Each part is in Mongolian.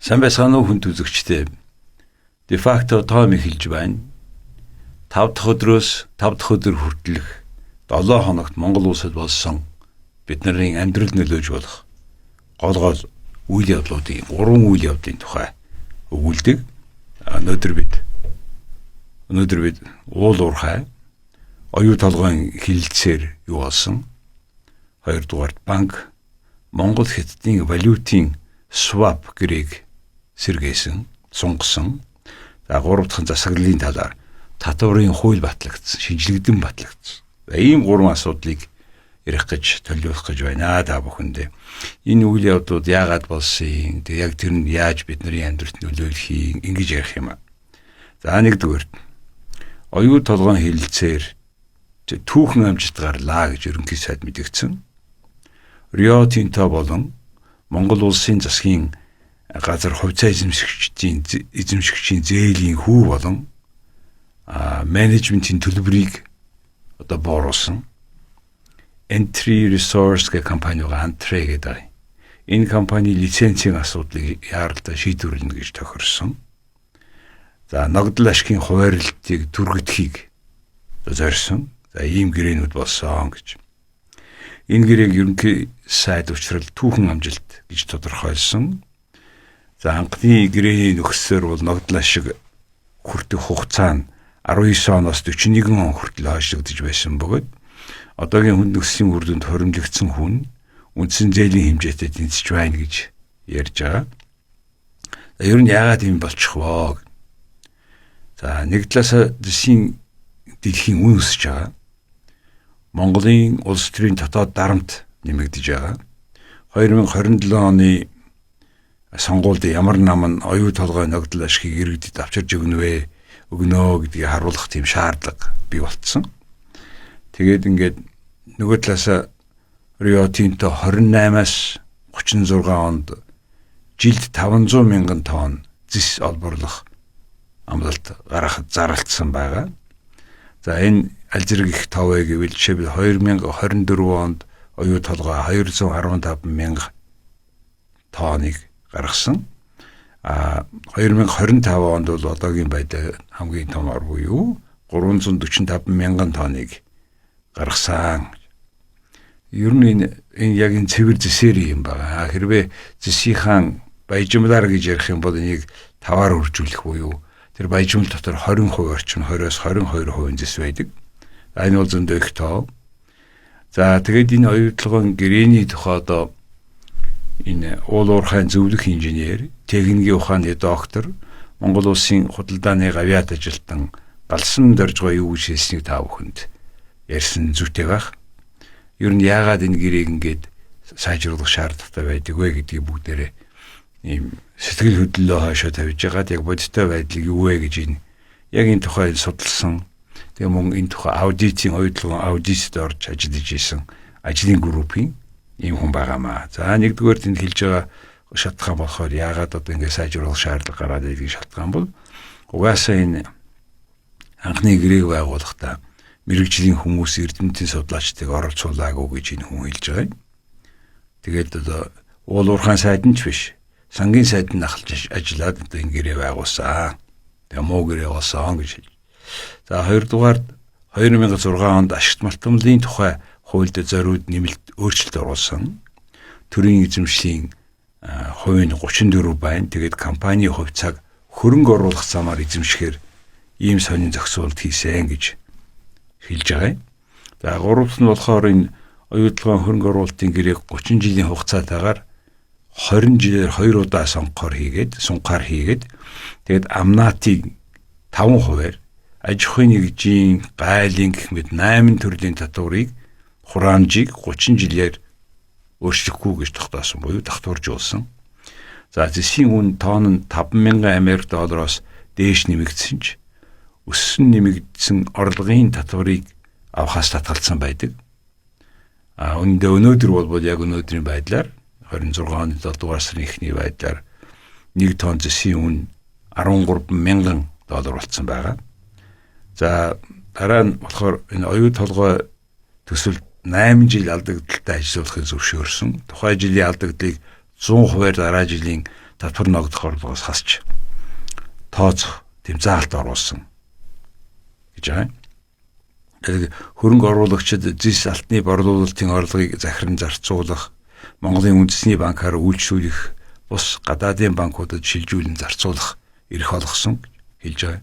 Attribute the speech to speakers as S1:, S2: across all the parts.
S1: Сайн байцгаана уу хүнд үзэгчдээ. De facto тоом эхэлж байна. 5 дахь өдрөөс 5 дахь өдөр хүртэлх 7 хоногт Монгол улсад болсон бидний амьдрал нөлөөж болох гол үйл явдлуудын 3 үйл явдлын тухай өгүүлдэг. Өнөөдөр бид уул уурхай оюу толгойн хилэлцээр юу болсон? 2 дугаарт банк Монгол хятадын валютын swap гэрээг сэргээсэн, сунгасан. За 3 дахь засаглалын талаар татварын хууль батлагдсан, шинжилэгдэн батлагдсан. Ийм 3 асуудлыг ярих гэж төлөвлөх гэж байна та бүхэндээ. Энэ үйл явдлууд яагаад болсон? Яг тэр нь яаж бидний амьдралд нөлөөлөх юм ингэж ярих юм аа. За нэгдүгээр оюу толгойн хилэлцээр түүхэн амжилт гарлаа гэж ерөнхий сайд мэдгдсэн. Рио Тинто болон Монгол улсын засгийн газар хувьцаа эзэмшигчийн зээлийн хүү болон менежментийн төлбөрийг одоо бууруулсан. Entry Resource гэх компаниугаа Antre гэдэг. Энэ компани лицензийн асуудлыг яаралтай шийдвэрлэнэ гэж тохирсон. За ногдол ашигын хуваарлтыг түргэтгэхийг зорьсон. За ийм гэрээнүүд болсон гэж. Энэ гэрээг ерөнхий сайд учраас түүхэн амжилт гэж тодорхойлсон. За анхны гэрээний нөхцөлөр бол ногдол ашиг хүртэх хугацаа нь 19 оноос 41 он хүртэл хойшлогдож байсан бөгөөд одоогийн хүнд нөхцөлийн үр дүнд хоримтлагдсан хүн үндсэн зээлийн хэмжээтэй тэнцэж байна гэж ярьж байгаа. За ер нь яагаад юм болчих вэ? За нэг талаас дэлхийн үн өсөж байгаа. Монголын улс төрийн дотоод дарамт нэмэгдэж байгаа. 2027 оны сонгуульд ямар нам нь оюу толгой ногдол ашигыг иргэдэд авчирж өгнө гэдгийг харуулах тийм шаардлага бий болцсон. Тэгээд ингээд нөгөө талаас Рио Тинто 28-аас 36 онд жилд 500 мянган тонн зис олборлох амлалт гаргахад зарлагдсан байгаа. За энэ аль зэрэг их товэ гэвэл жишээлбэл 2024 онд оюу толгой 215 мянга тонныг гаргасан. 2025 онд бол одоогийн байдлаар хамгийн томор буюу 345 мянган тонныг гаргасан. Ер нь энэ яг энэ цэвэр зэсээр юм байна. Хэрвээ зэсийнхэн баяжмлаар гэж ярих юм бол энийг 5-аар хөржүүлэх буюу тэр баяжмал дотор 20% орчим 20-оос 22% зэс байдаг. Энэ бол зөндөө их тоо. За тэгээд энэ оюу толгойн гэрээний тухай одоо энэ уул уурхайн зөвлөх инженер, техникийн ухааны доктор, Монгол улсын худалдааны гавьяат ажилтан галсан дөржгөө юу гэж хэлснийг та бүхэнд ярьсан зүйтэй байх. Ер нь яагаад энэ гэрээг ингээд сайжруулах шаардлагатай байдаг вэ гэдгийг бүгдээрээ ийм сэтгэл хөдлөлөө хойшоо тавьж байгаад яг бодиттой байдлыг юу вэ гэж яг энэ тухай судалсан. Тэгээ мөн энэ тухай аудитын оюутлогын аудитд орж ажиллаж исэн ажлын группийн ийм хүн байгаамаа. За нэгдүгээр тэнд хэлж байгаа шалтгаан болохоор яагаад одоо ингэ сайжруулах шаардлага гараад ирэх шалтгаан бол угаасаа энэ анхны гэрээг байгуулахдаа мэрэгжлийн хүмүүс эрдэмтдийн судлаачдыг оролцуулаагүй гэж энэ хүн хэлж байгаа юм. Тэгээд одоо уул уурхайн сайд нь ч биш. Сангийн сайд нь ахалж ажиллаад одоо энэ гэрээ байгуулсан. Тэгээ муу гэрээ болсон гэж хэлж. За хоёрдугаар 2006 онд ашигт малтмлын тухай хуульд зориуд нэмэлт өөрчлөлт оруулсан. Төрийн эзэмшлийн хувийн 34 байна. Тэгээд компани хувьцааг хөрөнгө оруулах замаар эзэмшихээр ийм сонин зохицуулт хийсэн гэж хэлж байгаа юм. За гуравт нь болохоор энэ оюу толгойн хөрөнгө оруулалтын гэрээг 30 жилийн хугацаатаагаар 20 жилээр 2 удаа сунгаар хийгээд тэгээд амнаатыг 5%-аар аж ахуйн нэгжийн гайлын гэх мэт 8 төрлийн татварыг хураамжийг 30 жилээр өөрчлөхгүй гэж тогтоосон буюу давтууржуулсан. За зэсийн үн тонн нь 5,000 Америк доллароос дээш нэмэгдсэн ч өссөн нэмэгдсэн орлогын татварыг авахаас татгалзсан байдаг. Өнөөдөр бол яг өнөөдрийн байдлаар 26 оны 7 дугаар сарын эхний байдлаар 1 тонн зэсийн үн 13,000 доллар болсон байгаа. За дараа нь болохоор энэ оюу толгой төсөлд 8 жил алдагдaltaй ажиллахыг зөвшөөрсөн. Тухайн жилийн алдагдлыг 100%-аар дараа жилийн татвар ногдох орлогоос хасч тооцох тэм заалт оруулсан гэж байна. Тэгэхээр хөрөнгө оруулагчид зис алтны борлуулалтын орлогыг захиран зарцуулах, Монголын үндэсний банкаар үйлчлүүлэх, бус гадаадын банкудад шилжүүлэн зарцуулах эрх олгосон хэлж байгаа.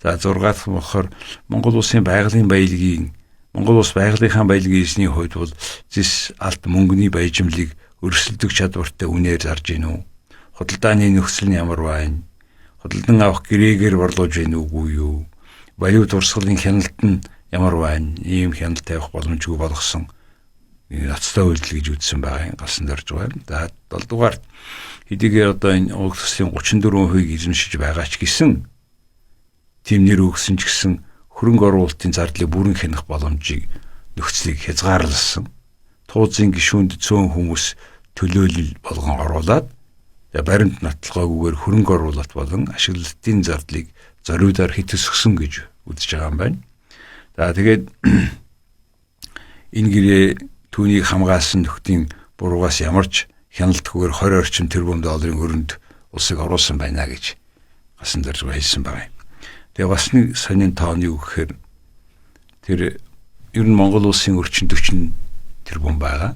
S1: За 6 дахь болохоор Монгол улсын байгалийн баялагын Монгол улс байгалийнхаа баялагын эзний хувьд бол зис алт мөнгөний баяжмлыг өрсөлдөх чадвартай үнээр зарж гин үү? Худалдааны нөхцөл нь ямар байна? Худалдан авах гэрээгээр борлуулж гин үгүй юу? Валют урсгалын хяналт нь ямар байна? Ийм хяналт тавих боломжгүй болгосон ноцтой үйлдэл гэж үзсэн байгаа юм. Галсан дорж байгаа. За 7 дугаарт хэдийгээр одоо энэ уг төслийн 34% эзэмшиж байгаа ч гэсэн тэмнэр өгсөн ч гэсэн хөрөнгө оруулалтын зардлыг бүрэн хянах боломжийг нөхцөлийг хязгаарласан. Тууцын гишүүнд цөөн хүмүүс төлөөлөл болгон оруулаад баримт нотлохгүйгээр хөрөнгө оруулалт болон ашиглалтын зардлыг зориудаар хит өсгсөн гэж үзэж байгаа юм байна. За тэгээд энэ гэрээ түүнийг хамгаалсан нөхдийн буруугаас ямарч хяналтгүйгээр 20 орчим тэрбум долларын өрөнд улсыг оруулсан байна гэж гасан дэрж хэлсэн байна. Тэгээ бас нэг сонин тооны үг гэхээр тэр ер нь Монгол улсын өрчин 40 тэрбум байгаа.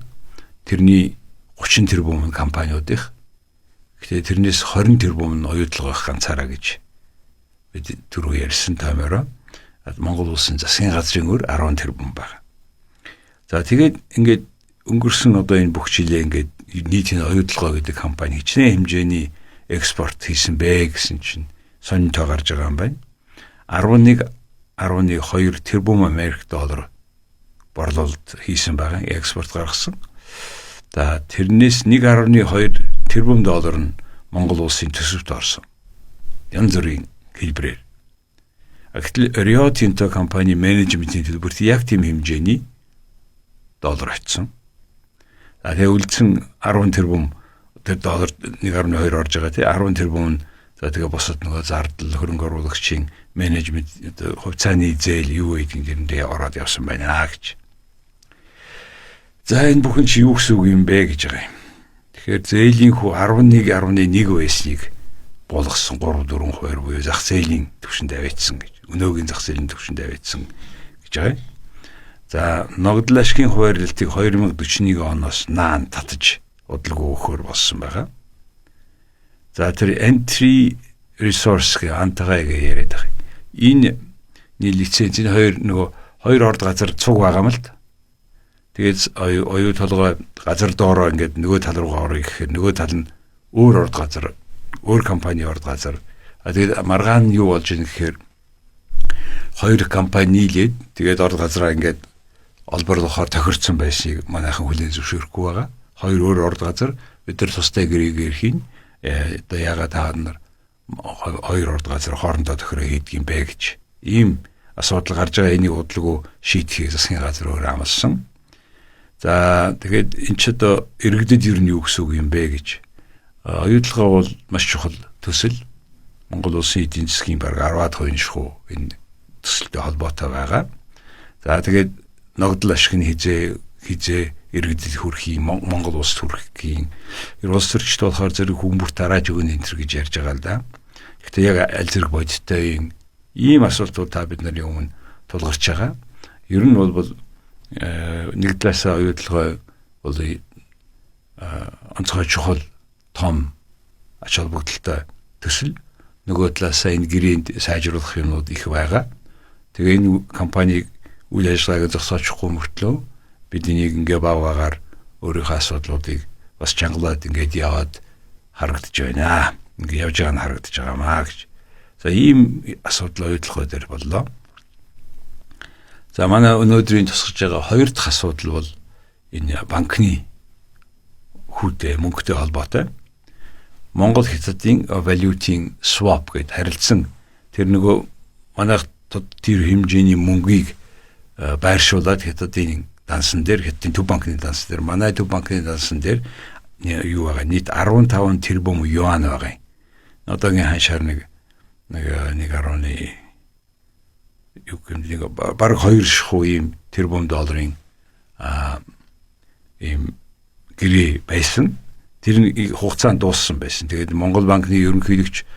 S1: Тэрний 30 тэрбум нь компаниуд их. Гэхдээ тэрнээс 20 тэрбум нь оюутлага байх ганцаараа гэж бид түрүү ярьсан таймаараа Монгол улсын засгийн газрын өр 10 тэрбум байна. За тэгээд ингээд өнгөрсөн одоо энэ бүх жилээ ингээд нийтийн оюутлага гэдэг компани хичнээн хэмжээний экспорт хийсэн бэ гэсэн чинь сонин тоо гарч байгаа юм байна. 11.2 тэрбум Америк доллар борлуулалт хийсэн байгаа, экспорт гаргасан. За тэрнээс 1.2 тэрбум доллар нь Монгол улсын төсөвт орсон. Янз бүрийн хэлбэрээр. Гэтэл Rio Tinto компани менежментийн төлбөрт яг тийм хэмжээний доллар очсон. Тэгээ үлдсэн 10 тэрбум тэр доллар 1.2 орж байгаа тий 10 тэрбум нь за тэгээ босод нөгөө зардал хөрөнгө оруулагчийн менежмент хувьцааны зээл юу гэдэг нэрэндээ ороод явсан байна гэж. За энэ бүхэн чи юу гэсэн үг юм бэ гэж байгаа юм. Тэгэхээр зээлийн хүү 11.1 байсныг болгосон 3-4% буюу зах зээлийн түвшинд аваачсан гэж. Өнөөгийн зах зээлийн түвшинд аваачсан гэж байгаа. За ногдол ашигын хуваарлалтыг 2041 оноос наан татаж удалгүй өгөхөр болсон байгаа. За тэр entry resource гэх антайг яриад байгаа. Энэ лиценз энэ хоёр орд газар цуг байгаа юм л да. Тэгээд оюу толгой газар доороо ингээд нөгөө тал руугаа орё гэхээр нөгөө тал нь өөр орд газар, өөр компани орд газар. Тэгээд маргаан нь юу болж ийн гэхээр хоёр компани нийлээд тэгээд орд газараа ингээд олборлохоор тохирцсон байсныг манайхан хүлээн зөвшөөрөхгүй байгаа. Хоёр өөр орд газар бид нар тустай гэрээгээр хийн. Одоо ягаад та нар хоёр орд газар хоорондоо тохироо хийдэг юм бэ гэж. Ийм асуудал гарч байгаа энийг удалгүй шийдэхийг засгийн газар өөр амласан. За тэгээд энэ ч одоо иргэдэд ер нь юу гэсэн үг юм бэ гэж. Оюутлага бол маш чухал төсөл. Монгол улсын эдийн засгийн бараг 10% шхүү энэ төсөлтэй холбоотой байгаа. За тэгээд ногдол ашиг нь хизээ иргэдэд хүрэх юм Монгол улсд хүрэх юм. Улс төрчд болохоор зэрэг хүмүүст тарааж өгнө энэ төр гэж ярьж байгаа л да. Гэхдээ яг аль зэрэг бодиттой ийм асуултууд та бид нарын өмнө тулгарч байгаа. Ер нь бол нэг талаасаа оюутлага бол онцгой чухал том ач холбогдолтой төсөл. Нөгөө талаасаа энэ гэрээнд сайжруулах юмнууд их байгаа. Тэгээ энэ компаниг үйл ажиллагааг зогсоочихгүй мөртлөө бид энийг ингээ баваагаар өөрийнхөө асуудлуудыг бас чангалаад ингээд яваад харагдаж байна. Ингээ явж байгаа нь харагдаж байгаамаа гэж. За ийм асуудал оюутлага дээр боллоо. За манай өнөөдрийн тусгаж байгаа хоёр дахь асуудал бол энэ банкны хүүтэй мөнгөтэй холбоотой. Монгол хятадын валютын swap гэдэг харилцсан тэр нөгөө манайх тэр хэмжээний мөнгийг байршуулад хятадын дансан дээр хятадын төв банкны дансан дээр манай төв банкны дансан дээр юу байгаа нийт 15 тэрбум юан байгаа юм. Одоогийн ханшаар нэг 1.1 юу гэмдэг баг 2 шхүү ийм тэрбум долларын ийм гэрээ байсан. тэр хугацаанд дууссан байсан. Тэгээд Монгол банкны ерөнхийлөгч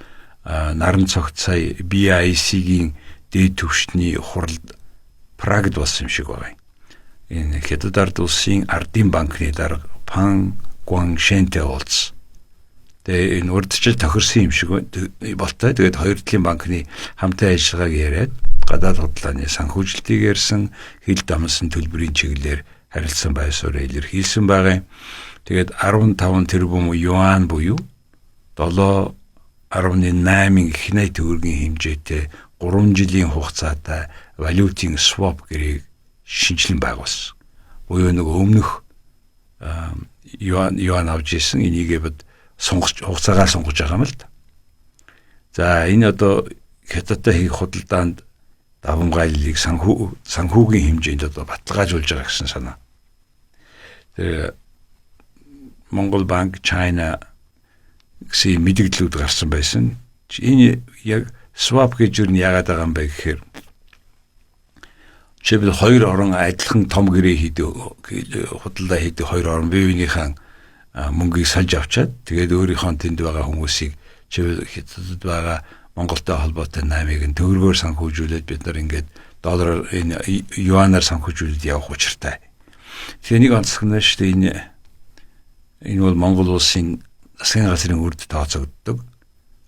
S1: наран цогт сая BIC-ийн дээд түвшний хуралд Прагд болсон юм шиг байна. Энэ Хятад ард улсын ардын банкны дарга Пан Гуаншэнтэй уулз. Тэгээ энэ урдчил тохирсон юм шиг болтой. Тэгээд хоёр талын банкны хамтын ажиллагааг яриад гадаад худлааны санхүүжилтийг ярьсан, хил дамсан төлбөрийн чиглэлээр харилцсан байсаар илэрхийлсэн байгаа. Тэгээд 15 тэрбум юан буюу 7.8 их найт төгрөгийн хэмжээтэй 3 жилийн хугацаатай валютын swap гэрийг шинжилэн байгуулсан. Буюу нэг өмнөх юан авч ирсэн энийгээ бод хугацаагаа сонгож байгаа юм л да. За энэ одоо Хятадтай хийх худалдаанд давамгайллыг санхүүгийн хэмжээнд одоо баталгаажуулж байгаа гэсэн санаа. Тэр Монгол банк, China гэсэн мэдээлэлүүд гарсан байсан. Энэ яг swap гэж юу яагаад байгаа юм бэ гэхээр жишээлбэл хоёр орон адилхан том гэрээ худалдаа хийдэг хоёр орон бие биенийхэн мөнгийг салж авчаад тэгээд өөрийнхөө тэнд байгаа хүмүүсийг жишээлбэл Хятадд байгаа Монголтой холбоотой наймыг нь төгрөгөөр санхүүжүүлээд бид нар ингээд доллараар энэ юанаар санхүүжүүлээд явах учиртай. Тэгэхээр нэг онцлог нь шүү дээ энэ бол Монгол улсын засгийн газрын үрд тооцогддог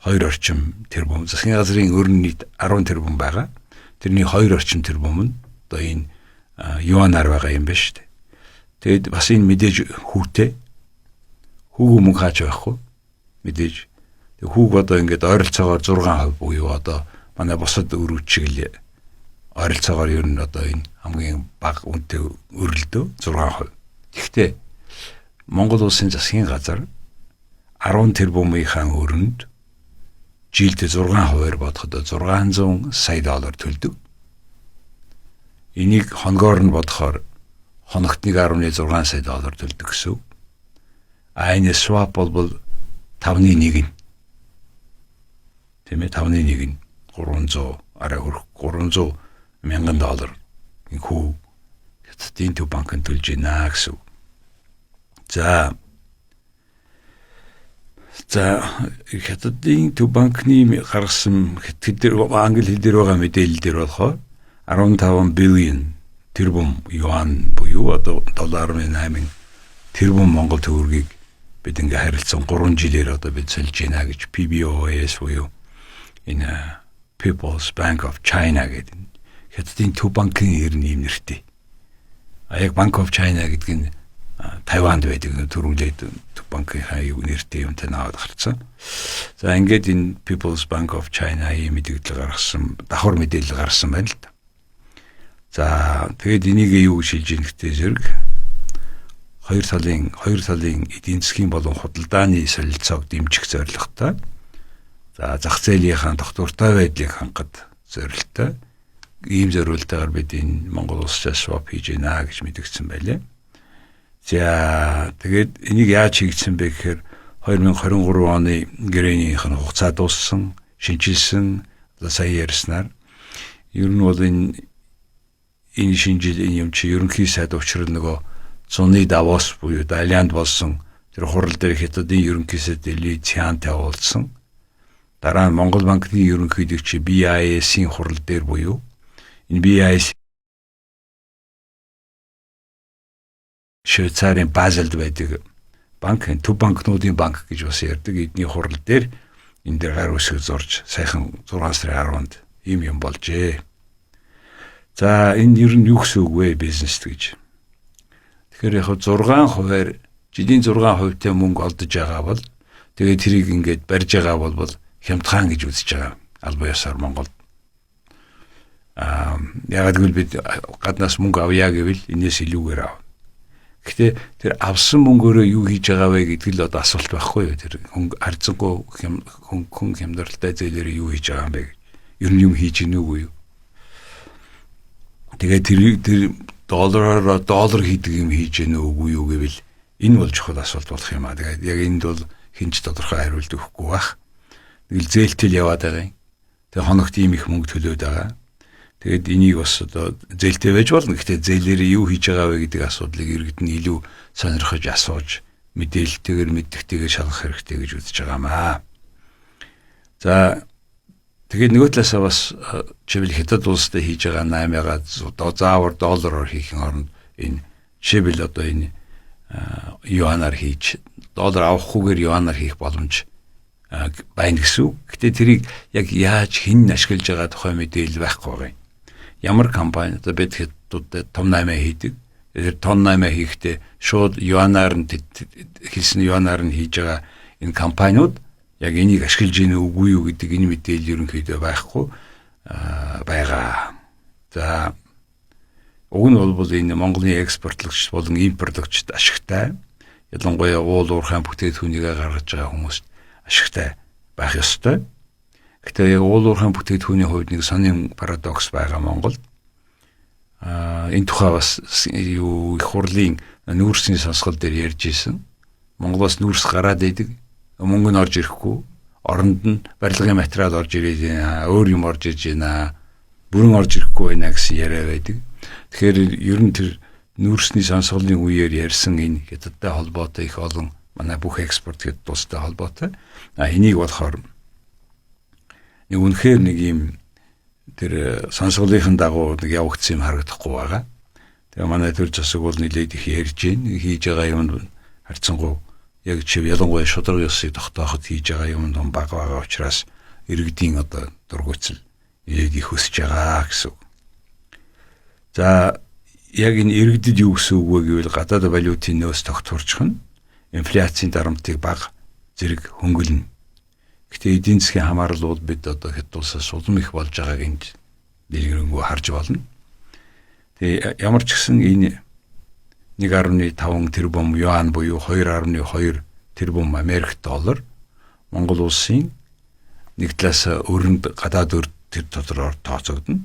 S1: 2 орчим тэрбум. Засгийн газрын өрн нийт 10 тэрбум байгаа. Тэрний 2 орчим тэрбум нь одоо энэ юанаар байгаа юм байна шүү дээ. Тэгэд бас энэ мэдээж хүүтэй хүүг мөнгө хааж байхгүй мэдээж. Тэг хүүг одоо ингээд ойролцоогоор 6% буюу одоо манай бусад өрөвч шиг л ойролцоогоор ер нь одоо энэ хамгийн бага үнэтэй өрөлдөө 6%. Гэхдээ Монгол улсын засгийн газар 10 тэрбумынхаа өрөнд жилдээ 6%-аар бодоход 600 сая доллар төлдөг. Энийг хоногоор нь бодохоор хоногт 1.6 сая доллар төлдөг гэсэн. Энэ swap бол 5.1 нь. Тийм ээ 5.1 нь 300 арай хүрэх 300 мянган доллар энэ хүү Хятадын төв банкнд төлж байна гэсэн. За Хятадын төв банкны гаргасан англи хэл дээр байгаа мэдээлэл дээр болохоор 15 billion тэрбум юан буюу одоо 7.8 тэрбум Монгол төгрөгийг бид ингээ харилцсан 3 жилээр одоо бид сольж байна гэж PBOS буюу энэ People's Bank of China гэдэг Хятадын төв банкын нэр нэртэй. Яг Bank of China гэдэг нь Тайванд байдаг төрүүлээд төв банкын нэртэй юмтай наваад гарцсан. За ингээд энэ People's Bank of China ийм мэдээлэл гаргасан, давхар мэдээлэл гаргасан байна л да. За тэгээд энийг юу гэж шилжиж нэгтэй зэрэг хоёр талын эдийн засгийн болон худалдааны солилцоог дэмжих зорилготой. За зах зээлийнхаа тогтвортой байдлыг хангах зорилттой. Ийм зорилтоор бид энэ Монгол улсаас swap хийж байна гэж мэдгдсэн байлээ. За тэгээд энийг яаж хийгдсэн бэ гэхээр 2023 оны гэрээнийх нь хугацаа дууссан, шинжилсэн, сая ярьснаар ер нь бол энэ шинжил энэ юм чи ерөнхий сайд учрал нөгөө зуны Давос буюу Далианд болсон тэр хурал дээр Хятадын ерөнхий сайд Ли Цянтай уулзсан. Дараа нь Монгол банкны ерөнхийлөгч BIS-ийн хурал дээр буюу энэ BIS Швейцарын Базелд байдаг банк, төв банкнуудын банк гэж бас ярьдаг. Эдний хурал дээр энэ дээр гар үсэг зурж сайхан 6 сарын 10-нд юм болжээ. За энэ ер нь юу гэсэн үг вэ бизнест гэж. Тэгэхээр яг 6%-аар жилийн 6%-тэй мөнгө олдож байгаа бол тэгээд тэрийг ингээд барьж байгаа бол хямдхан гэж үзэж байгаа. Албан ёсоор Монголд. Яг гэвэл бид гаднаас мөнгө авъя гэвэл энэс илүүгээр ав. Гэхдээ тэр авсан мөнгөөрөө юу хийж байгаа вэ гэдэг л одоо асуулт байхгүй юу? Тэр харьцангуй хүн хямдралтай зээлээр юу хийж байгаа юм бэ? Ер нь юм хийж гинэ үгүй юу? Тэгээд тэр доллар хийдэг юм хийж гинэ үгүй юу гэвэл энэ бол чухал асуулт болох юм аа. Тэгээд яг энд бол хинч тодорхой хариулт өгөхгүй байх. Тэгэл зээлтэл яваад байгаа юм. Тэгээд хоногт ийм их мөнгө төлөөд байгаа. Тэгээд энийг бас одоо зээлтэй байж болно. Гэхдээ зээлээр юу хийж байгаа вэ гэдэг асуудлыг иргэд нь илүү сонирхож асууж мэдээлэлтэйгээр мэддэгтэйгээр шалгах хэрэгтэй гэж үзэж байгаамаа. За тэгээд нөгөө талаасаа бас жишээл хятад улстай хийж байгаа 8-аад заавар доллараар хийх оронд энэ жишээл одоо энэ юанаар хийж доллар авахгүйгээр юанаар хийх боломж байна гэсэн үг. Гэтэ тэрийг яг яаж хэн ашиглаж байгаа тухай мэдээлэл байхгүй байгаа юм. Ямар компани одоо бид хятадуудад том 8 хийдэг. Тэр том 8 хийхдээ шууд юанаар нь хийсэн юанаар нь хийж байгаа энэ компаниуд яг энийг ашиглаж ийн үгүй юу гэдэг энэ мэдээлэл ерөнхийдөө байхгүй байгаа. За уг нь бол энэ Монголын экспортлогч болон импортлогчд ашигтай. Ялангуяа уул уурхайн бүтээгдэхүүнийг гаргаж байгаа хүмүүст ашигтай байх ёстой. Гэхдээ яг уул уурхайн бүтээгдэхүүний хувьд нэг сонин парадокс байгаа Монголд. Энэ тухай бас юу их хурлын нүүрсний сонсгол дээр ярьж ирсэн. Монголоос нүүрс гараад идэг, мөнгө нь орж ирэхгүй, оронд нь барилгын материал орж ирээд байна, өөр юм орж иж байна, бүрэн орж ирэхгүй байна гэсэн яриа байдаг. Тэгэхээр ер нь тэр нүүрсний сонсголын үеэр ярьсан энэ хятадтай холбоотой их олон манай бүх экспорт гэдэг тустай холбоотой. Энийг болохоор нэг үнэхээр нэг юм тэр сонсголынхын дагуу нэг явагдсан юм харагдахгүй байгаа. Тэгээ манай төр засаг бол нэлээд их ярьж гин хийж байгаа юм харьцангуй яг чив ялангуяа шударга ёсыг тогтооход хийж байгаа юм баг байгаа учраас иргэдийн одоо дургуйцал нэлээд их өсөж байгаа гэсэн. За яг энэ иргэдэд юу гэсэн үг вэ гэвэл гадаад валютын нөөц тогтворчих нь инфляцийн дарамтыг бага зэрэг хөнгөлнө. Гэхдээ эдийн засгийн хамаарал бол бид одоо хэд улсаас улам их болж байгааг энд дэлгэрэнгүй харж болно. Тэгээ ямар ч гэсэн энэ 1.5 тэрбум юан буюу 2.2 тэрбум Америк доллар Монгол улсын нэг талаас өрөнд гадаад өр тэр дотороор тооцогдно.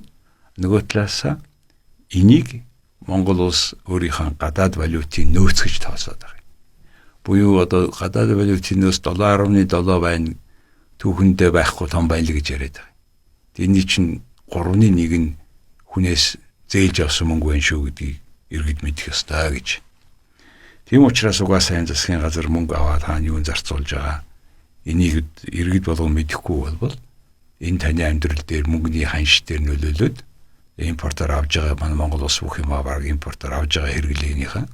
S1: Нөгөө талаас энийг Монгол улс өөрийнхөө гадаад валютын нөөц гэж тооцоод байгаа. Буюу одоо гадаад валютын нөөц 7.7 байна. Түүхэндээ байхгүй том байна л гэж яриад байгаа. Тэрний чинь 3-1 нь хүнээс зээлж авсан мөнгө байна шүү гэдгийг иргэд мэдэх ёстой гэж. Тийм учраас угаасаа энэ засгийн газар мөнгө аваад хаана юун зарцуулж байгаа. Энийг иргэд болгон мэдэхгүй бол энэ таны амьдрал дээр мөнгөний ханш дээр нөлөөлөд импортоор авж байгаа манай Монгол улс бүх юм аваад импортоор авж байгаа хэрэглээгийнхаа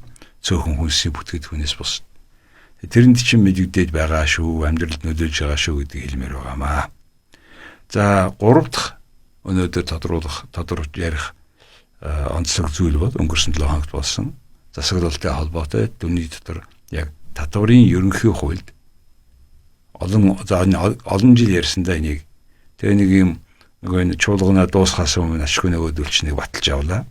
S1: цөөхөн хүнсийн бүтээгдэхүүнээс бус. Тэрэнд чинь мэдэгдээд байгаа шүү, амьдралд нөлөөлж байгаа шүү гэдгийг хэлмээр байгаамаа. За 3 дахь өнөөдөр тодорхойлж ярих онцлог зүйл бол өнгөрсөн 7 хоногт болсон засаглалтай холбоотой дүний дотор яг татварын ерөнхий хуульд олон жил ярьсандаа энийг тэгээ нэг юм нөгөө чуулгана дуусгаас өмнө ашгүй нөгөөдөлч нэг баталж авлаа.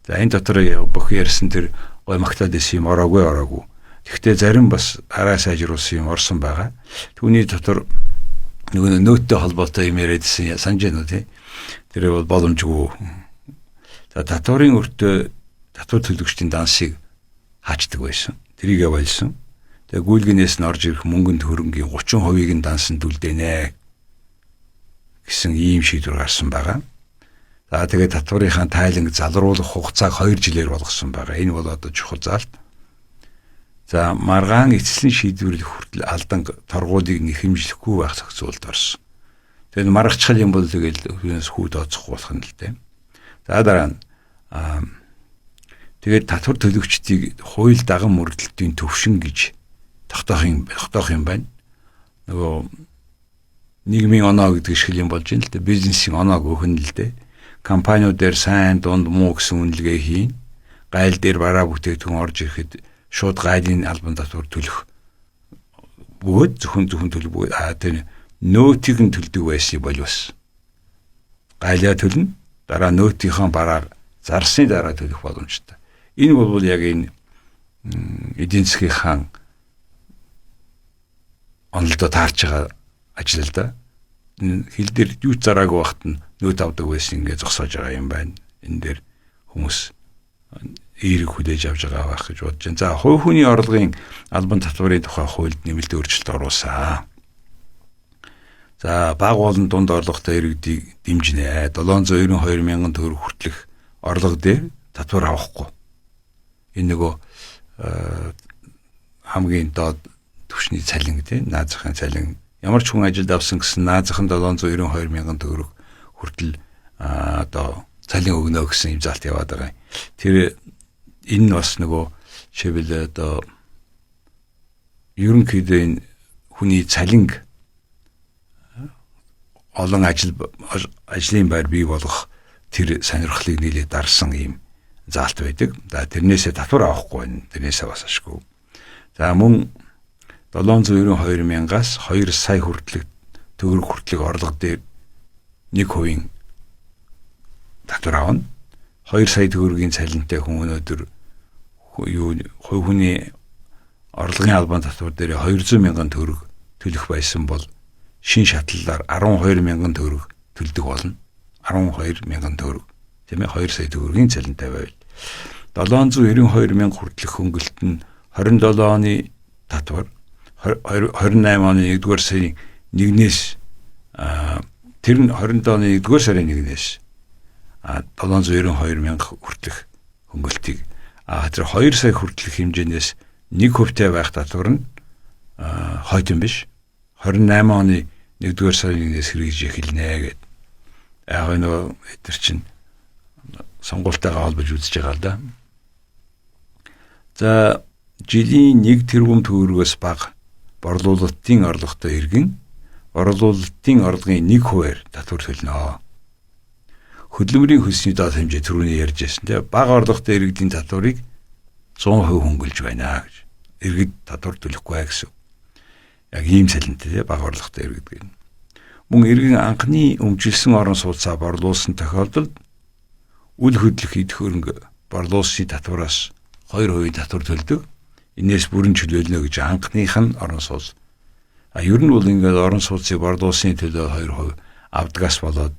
S1: За энэ дотор бүх ярьсан тэр гой магтаад исэн юм ороогүй. Гэхдээ зарим бас арай сайжруулсан юм орсон байгаа. Түүний дотор нөгөө нөөттэй холбоотой юм яриадсэн санаж байна уу тий. Тэр бол боломжгүй. За татварын өртөө татвар төлөгчдийн дансыг хаачдаг байсан. Тэрийгэ болсон. Тэгээ гүйлгэнээс нь орж ирэх мөнгөнд хөрөнгийн 30%-ийг нь дансанд үлдээнэ гэсэн ийм шийдвэр гарсан байгаа. За тэгээ татварынхаа тайланг залруулах хугацааг 2 жилээр болгосон байгаа. Энэ бол одоо чухал заалт. За маргаан эцэслэн шийдвэрлэх хүртэл алдан торгуулийг нэхэмжлэхгүй байх зохицуулт орсон. Тэгээд маргачхал юм бол тэгэл хүнээс хүү тооцохгүй болох нь л дээ. За дараа нь тэгээд татвар төлөгчдийг хууль даган мөрдөлтийн төвшин гэж тогтоох юм байна. Нөгөө нийгмийн оноо гэдэг шиг юм болж байна л дээ. Бизнесийн оноог өгнө л дээ. Компаниудаар сайн дунд муу гэсэн үнэлгээ хийн. Гайл дээр бараа бүтээгдэхүүн орж ирэхэд шууд гайлын албан татвар төлөх бөгөөд зөвхөн төлөх бөгөөд тэр нөөтийг нь төлдөг байсан бол бас гайлаа төлнө. Дараа нөөтийнхөө бараар зарсны дараа төлөх боломжтой. Энэ бол яг энэ эдийн засгийн хаан онолдоо таарч байгаа ажил л да. Хил дээр юу зараагүй багт нь нөөт авдаг байсан ингээд зогсоож байгаа юм байна. Энэ дээр хүмүүс эерэг хүлээж авч байгаа байх гэж бодож байна. За хувь хүний орлогын албан татварын тухай хуульд нэмэлт өөрчлөлт оруулсан. За бага болон дунд орлоготой иргэдийг дэмжинэ. 792 мянган төгрөг хүртэлх орлого дээр татвар авахгүй. Энэ нөгөө хамгийн доод түвшний цалин гэдэг наад захын цалин ямар ч хүн ажилд авсан гэсэн наад зах нь 792 мянган төгрөг хүртэл одоо цалин өгнө гэсэн юм залт яваад байгаа. Тэр энэ нь бас нөгөө жишээлбэл одоо ерөнхийдөө энэ хүний цалинг олон ажлын байр бий болгох тэр сонирхлыг нийлээд дарсан юм заалт байдаг. За тэрнээсээ татвар авахгүй байна. Тэрнээсээ бас ашгүй. За мөн 792 мянгаас 2 сая хүртэлх төгрөг хүртэлх орлого дээр 1% татвар авна. 2 сая төгрөгийн цалинтай хүн өнөөдөр хувь хүний орлогын албан татвар дээр 200 мянган төгрөг төлөх байсан бол шин шатлалаар 12 мянган төгрөг төлдөг болно. 12 мянган төгрөг. Тийм ээ 2 сая төгрөгийн цалинтай байвал 792 мянга хүртэлх хөнгөлт нь 27 оны татвар 28 оны 1-р сарын 1-ээс тэр нь 27 оны 1-р сарын 1-ээс 792 мянга хүртэлх хөнгөлтийг тэр 2 сая хүртэлх хэмжээнээс 1% байх татвар нь хойдон биш 28 оны 1-р сарын 1-ээс хэрэгжиж эхэлнэ гэдэг. Яг нөгөө эдгээр чинь сонгуультайгаа холбож үзэж байгаа л да. За жилийн 1 тэрбум төгрөгөөс бага борлуулалтын орлоготой иргэн борлуулалтын орлогын 1%-аар татвар төлнө. Хөдөлмөрийн хөлсний доод хэмжээ түрүүний ярьж байсан тийм бага орлоготой иргэдийн татварыг 100% хөнгөлж байна гэж. Иргэд татвар төлөхгүй гэсэн. Яг ийм цалинтай тийм бага орлоготой иргэд гэнэ. Мөн иргэн анхны өмжилсөн орон сууцаа борлуулсан тохиолдолд үл хөдлөх эд хөрөнгө борлуулсны татвараас 2% татвар төлдөг. Инээс бүрэн чөлөөлнө гэж анхных нь орон сууц. Ер нь бол ингээд орон сууцыг борлуулсны төлөө 2% авдгаас болоод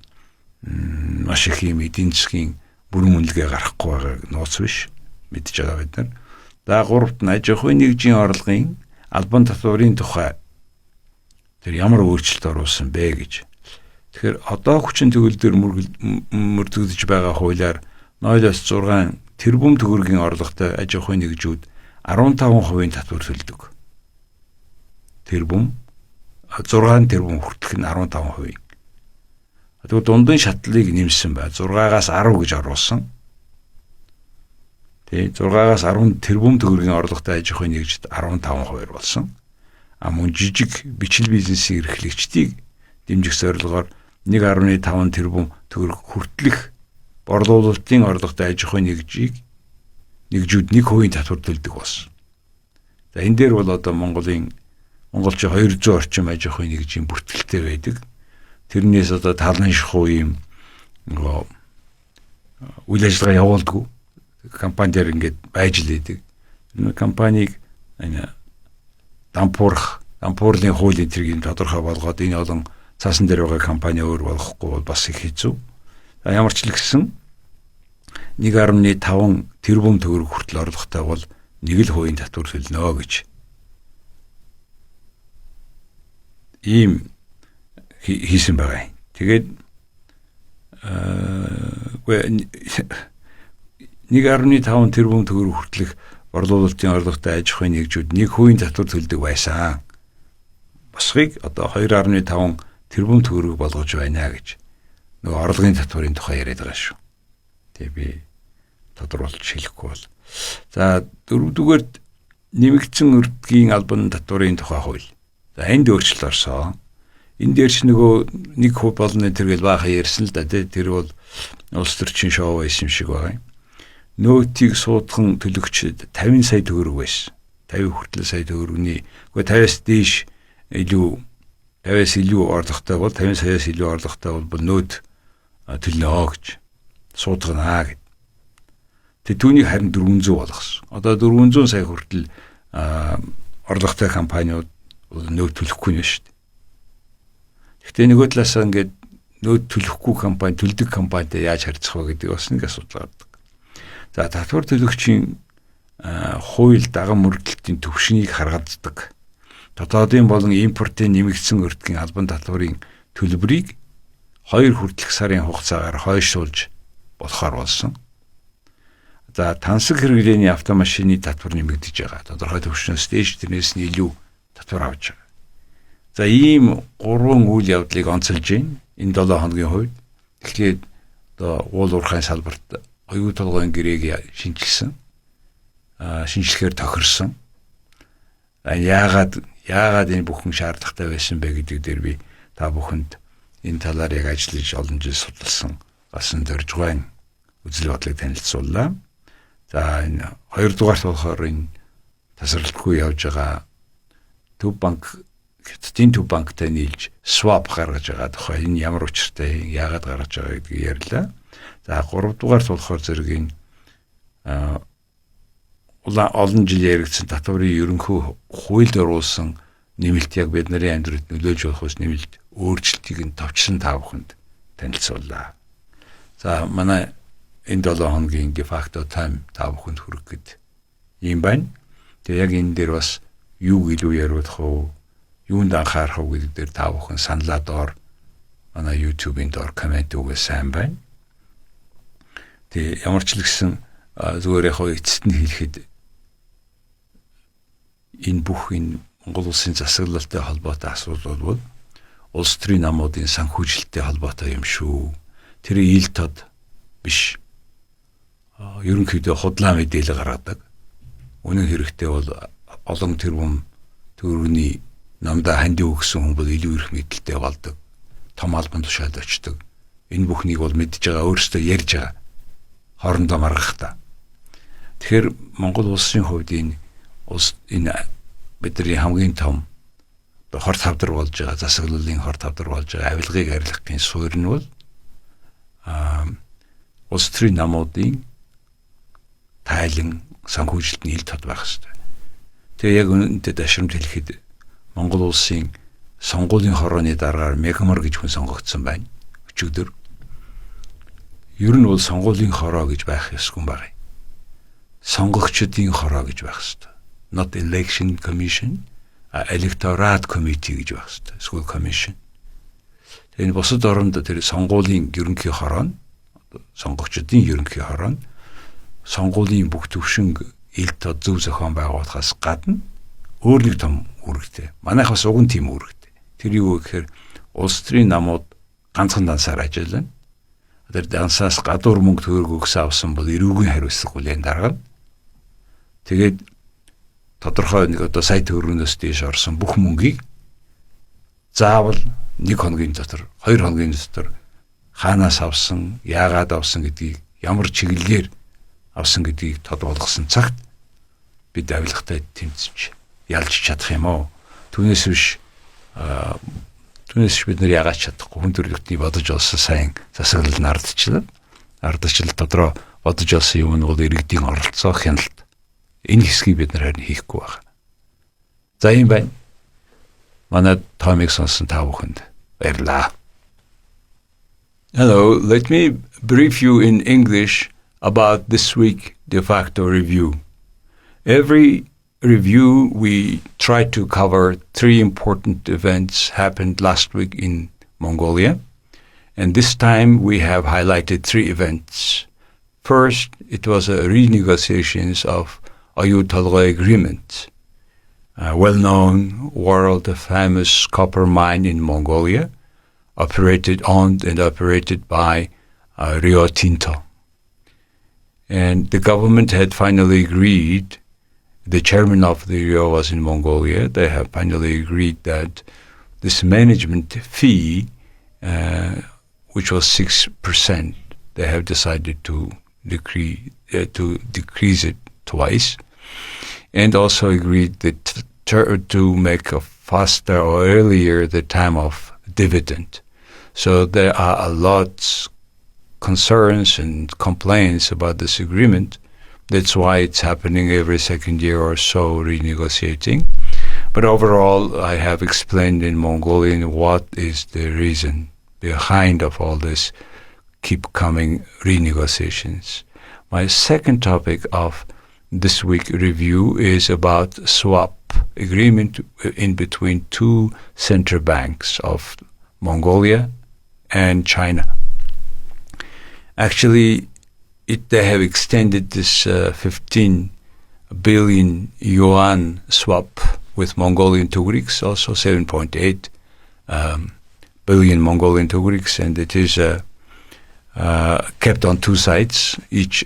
S1: маш их юм эдийн засгийн бүрэн үнэлгээ гарахгүй байгааг нууц биш мэдж байгаа бид нар. За гуравт нь аж ахуйн нэгжийн орлогын албан татварын тухай тэр ямар өөрчлөлт оруулсан бэ гэж. Тэгэхээр одоо хүчин төгөлдөр мөрдөгдөж байгаа хуулиар 0-6 тэрбум төгрөгийн орлоготой аж ахуйн нэгжүүд 15% татвар төлдөг. Тэрбум 6 тэрбум хүртэлх нь 15%. Тэгэхээр дундын шатлалыг нэмсэн бай. 6-аас 10 гэж оруулсан. Тэгээ 6-аас 10 тэрбум төгрөгийн орлоготой аж ахуйн нэгжид 15% болсон. Мөн жижиг бичил бизнесийн эрхлэгчдийг дэмжих зорилгоор 1.5 тэрбум төгрөг хүртэлх борлуулалтын орлоготой аж ахуйн нэгжүүд 1% татвар төлдөг болсон. За энэ дээр бол одоо монголчин 200 орчим аж ахуйн нэгжийн бүртгэлтэй байдаг. Тэрнээс одоо талан шахуу юм үйл ажиллагаа явуулдаг. Компаниэр ингээд байж л идэг. Энэ компанийг дампуурлын хуулийн тэргийг тодорхой болгоод энэ олон цаасан дээр байгаа компани өөр болохгүй бол бас их хэцүү. Ямар ч л гэсэн 1.5 тэрбум төгрөг хүртэл орлоготой бол 1% татвар төлнө гэж. Ийм хийсэн байгаа. Тэгээд 1.5 тэрбум төгрөг хүртэлх борлуулалтын орлоготой аж ахуйн нэгжүүд 1% татвар төлдөг байсан. Босхийг одоо 2.5 тэрбум төгрөг болгож байна гэж нөгөө орлогын татварын тухай яриад байгаа шүү. Тэгээ би тодорхойлж хэлэхгүй бол. За дөрөвдүгээрт нэмэгдсэн өртгийн албан татварын тухай хууль. За энд өөрчлөлт орсон. Энэ дээр ч нөгөө 1% болно тэргээл баахан ярьсан л да. Тэр бол улс төрчин шоу байсан юм шиг байгаа юм. Нөөтийг суудхан төлөгчд 50 сая төгрөг байсан. 50 хүртэл сая төгрөгний 50-аас дээш илүү 50-аас илүү орлоготой бол 50 саяас илүү орлоготой бол нөөт төлнө гэж суудгана гэд. Тэг түүнийг харин 400 болгосон. Одоо 400 сая хүртэл орлоготой компаниуд нөөт төлөхгүй нь шүү дээ. Гэхдээ нөгөө талаас ингээд нөөт төлөхгүй компани төлдөг компанитай яаж харьцах вэ гэдэг бас нэг асуудал гардаг. За татвар төлөгчийн хууль даган мөрдөлтийн түвшнийг харгалздаг. Дотоодын болон импортын нэмэгдсэн өртгийн албан татварын төлбөрийг 2 хүртэлх сарын хугацаагаар хойшлуулж болохоор болсон. За тансаг хэрэглээний автомашины татвар нэмэгдэж байгаа. Тодорхой түвшинээс дээш тэрнээс нь илүү татвар авч байгаа. За ийм 3 үйл явдлыг онцолж байна. Энэ 7 хоногийн хувьд. Тэгэхээр одоо уул уурхайн салбарт оюу толгойн гэрээг шинжилсэн. Шинжилгээр тохирсон. Яагаад энэ бүхэн шаардлагатай байсан бэ гэдэг дээр би та бүхэнд энэ талаар яг ажиллаж олон жил судалсан гасан дөржгойн үзэл бодлыг танилцууллаа. За энэ 2 дугаарт болохоор энэ тасралтгүй явж байгаа Төв банк Хятадын Төв банктай нийлж swap гаргаж байгаа тухай энэ ямар учиртай яагаад гаргаж байгаа гэдгийг ярьлаа. За 3 дугаарт болохоор зэрэг энэ олон жил яригдсан татварын ерөнхий хуульд оруулсан нэмэлт яг бидний амьдралд нөлөөж болох ус нэмэлт өөрчлөлтийг нь товчсон та бүхэнд танилцууллаа. За манай энэ 7 хоногийн de facto time та бүхэнд хүрэх гээд юм байна. Тэгээ яг энэ дээр бас юу илүү яриулах вэ? Юунд анхаарах вэ гэдэг дээр та бүхэн саналаа доор манай YouTube-ийн доор комент өгөө сайн байна. Тэгээ ямар ч л гэсэн зүгээр яг эцэст нь хэлэхэд энэ бүх энэ Монгол улсын засаглалтай холбоотой асуудал бол улс төрийн намуудын санхүүжилттэй холбоотой юм шүү. Тэр ил тод биш. Ерөнхийдөө худлаа мэдээлэл гаргадаг. Үнэн хэрэгтээ бол олон тэрбум төгрөгийн намдаа хандив өгсөн хүн бол илүү их мэдэлтэй болдог. Том албан тушаалд очдог. Энэ бүхнийг бол мэдж байгаа өөрөөсөө ярьж байгаа. Хоорондоо маргахтаа. Тэгэхээр Монгол улсын хувьд энэ бидний хамгийн том хор тавдар болж байгаа засаглалын хор тавдар болж байгаа авилгыг арилгахын суурь нь бол улс төрийн намуудын тайлан санхүүжилтний ил тод байх хэрэгтэй. Тэгээ яг үнэндээ дашрамж хэлэхэд Монгол улсын сонгуулийн хорооны дараагаар Мегамар гэж хүн сонгогдсон байна. Өчигдөр. Ер нь бол сонгуулийн хороо гэж байх ёсгүй байна. Сонгогчдын хороо гэж байх хэрэгтэй. Not election commission, electoral committee гэж байх хэрэгтэй. School commission. Тэгээ бусад оронд тэр сонгуулийн ерөнхий хороо нь сонгогчдын ерөнхий хороо нь сонгуулийн бүх төвшинг ил тод зөв зохион байгуулахаас гадна өөр нэг том үүрэгтэй. Манайх бас уг нь тийм үүрэгтэй. Тэр юу гэхээр улс төрийн намууд ганцхан дансаар ажиллана. Тэр дансаас гадуур мөнгө төгрөг өгсөн авсан бол эрүүгийн хариуцлага хүлээн даргана. Тэгээд тодорхой нэг одоо сая төгрөгнөөс дээш орсон бүх мөнгийг заавал 1 хоногийн дотор, 2 хоногийн дотор хаанаас авсан, яагаад авсан гэдгийг, ямар чиглэлээр авсан гэдгийг тод болгосон цагт бид авилгатай тэмцэж ялж чадах юм уу? Түүнээс биш бид нар яагаад чадахгүй хүн төрөлхтний бодож олсон сайн засаглал нардчлаа. Ардчлал дотроо бодож олсон юм нь бол иргэдийн оролцоо хяналт. Энэ хэсгийг бид нар харин хийхгүй байна. За юм байна. Манай томыг сонсон та бүхэнд баярлалаа. Hello, let me brief you in English about this week de facto review. Every review we try to cover 3 important events happened last week in Mongolia, and this time we have highlighted 3 events. First, it was a renegotiations of Oyu Tolgoi Agreement, a well-known world-famous copper mine in Mongolia, owned and operated by Rio Tinto. And the government had finally agreed, the chairman of the Rio was in Mongolia, they have finally agreed that this management fee, which was 6%, they have decided to decrease it twice, and also agreed that to make a faster or earlier the time of dividend. So there are a lot concerns and complaints about this agreement. That's why it's happening every second year or so, renegotiating. But overall, I have explained in Mongolian what is the reason behind of all this keep coming renegotiations. My second topic of this week review is about swap agreement in between 2 central banks of Mongolia and China. Actually, they have extended this 15 billion yuan swap with Mongolian tugriks, also 7.8 billion Mongolian tugriks, and it is kept on two sides. Each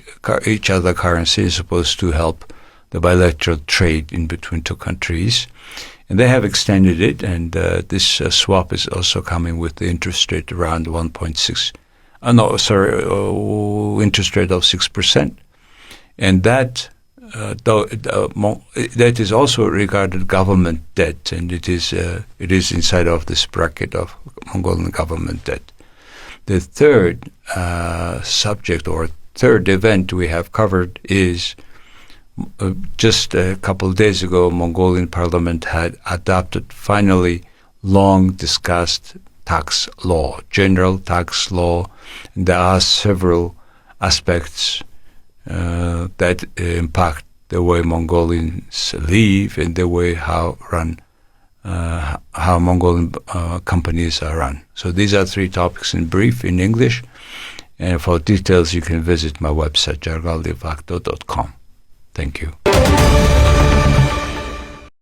S1: other currency is supposed to help the bilateral trade in between two countries. And they have extended it, and this swap is also coming with the interest rate around 1.6. Interest rate of 6%. And that that is also regarded government debt, and it is inside of this bracket of Mongolian government debt. The third subject or third event we have covered is just a couple of days ago, Mongolian parliament had adopted finally long-discussed tax law, general tax law. And there are several aspects that impact the way Mongolians live and the way how Mongolian companies are run. So these are three topics in brief in English. And for details, you can visit my website, jargaldefacto.com.